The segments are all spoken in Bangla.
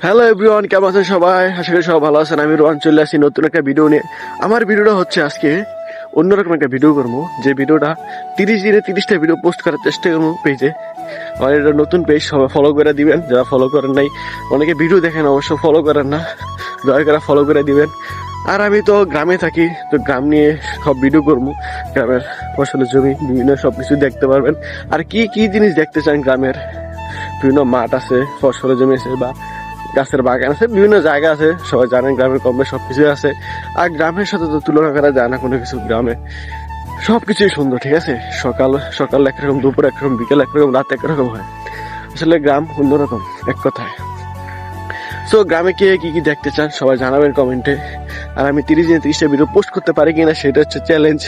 হ্যালো এভরিওয়ান, কেমন আছেন সবাই? আশা করি সবাই ভালো আছেন। আমি রোহান চলে আসি নতুন একটা ভিডিও নিয়ে। আমার ভিডিওটা হচ্ছে আজকে অন্যরকম একটা ভিডিও করবো, যে ভিডিওটা 30 দিনে 30টা ভিডিও পোস্ট করার চেষ্টা করবো পেজে। আমার এটা নতুন পেজ, সবাই ফলো করে দিবেন। যারা ফলো করেন নাই, অনেকে ভিডিও দেখেন অবশ্য ফলো করেন না, দয়া করে ফলো করে দিবেন। আর আমি তো গ্রামে থাকি, তো গ্রাম নিয়ে সব ভিডিও করবো। গ্রামের ফসলের জমি বিভিন্ন সবকিছু দেখতে পারবেন। আর কি কি জিনিস দেখতে চান গ্রামের, বিভিন্ন মাঠ আছে, ফসলের জমি আছে, বা গাছের বাগান আছে, বিভিন্ন জায়গা আছে। সবাই জানেন গ্রামের কমে সবকিছু আছে। আর গ্রামের সাথে তো তুলনা করা যায় না কোনো কিছু। গ্রামে সবকিছুই সুন্দর, ঠিক আছে। সকাল সকাল একরকম, দুপুর একরকম, বিকেল একরকম, রাত একরকম হয়। আসলে গ্রাম অন্যরকম এক কথায়। সো গ্রামে কে কি কি দেখতে চান সবাই জানাবেন কমেন্টে। আর আমি 30 দিনে 30টা ভিডিও পোস্ট করতে পারি কিনা সেটা হচ্ছে চ্যালেঞ্জ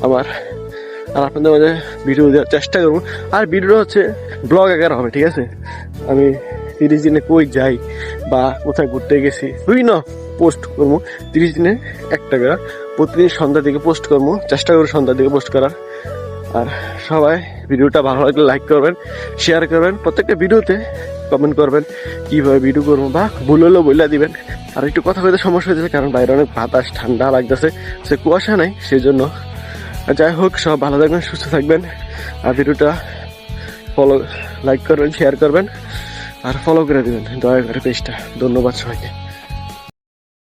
আমার। আর আপনাদের মাঝে ভিডিও দেওয়ার চেষ্টা করবো। আর ভিডিওটা হচ্ছে ব্লগ আকারে হবে, ঠিক আছে। আমি 30 দিনে কই যাই বা কোথায় ঘুরতে গেছি বিভিন্ন পোস্ট করবো। 30 দিনে একটা করে প্রতিদিন সন্ধ্যার দিকে পোস্ট করবো, চেষ্টা করবো সন্ধ্যার দিকে পোস্ট করার। আর সবাই ভিডিওটা ভালো লাগলে লাইক করবেন, শেয়ার করবেন, প্রত্যেকটা ভিডিওতে কমেন্ট করবেন কীভাবে ভিডিও করবো, বা ভুল হলেও বলে দিবেন। আর একটু কথা বলতে সমস্যা হয়েছে, কারণ বাইরে অনেক বাতাস, ঠান্ডা লাগতেছে, সে কুয়াশা নাই সেই জন্য। যাই হোক, সব ভালো থাকবেন, সুস্থ থাকবেন। আর ভিডিওটা ফলো, লাইক করবেন, শেয়ার করবেন, আর ফলো করে দেবেন দয়া করে পেজটা। ধন্যবাদ সবাইকে।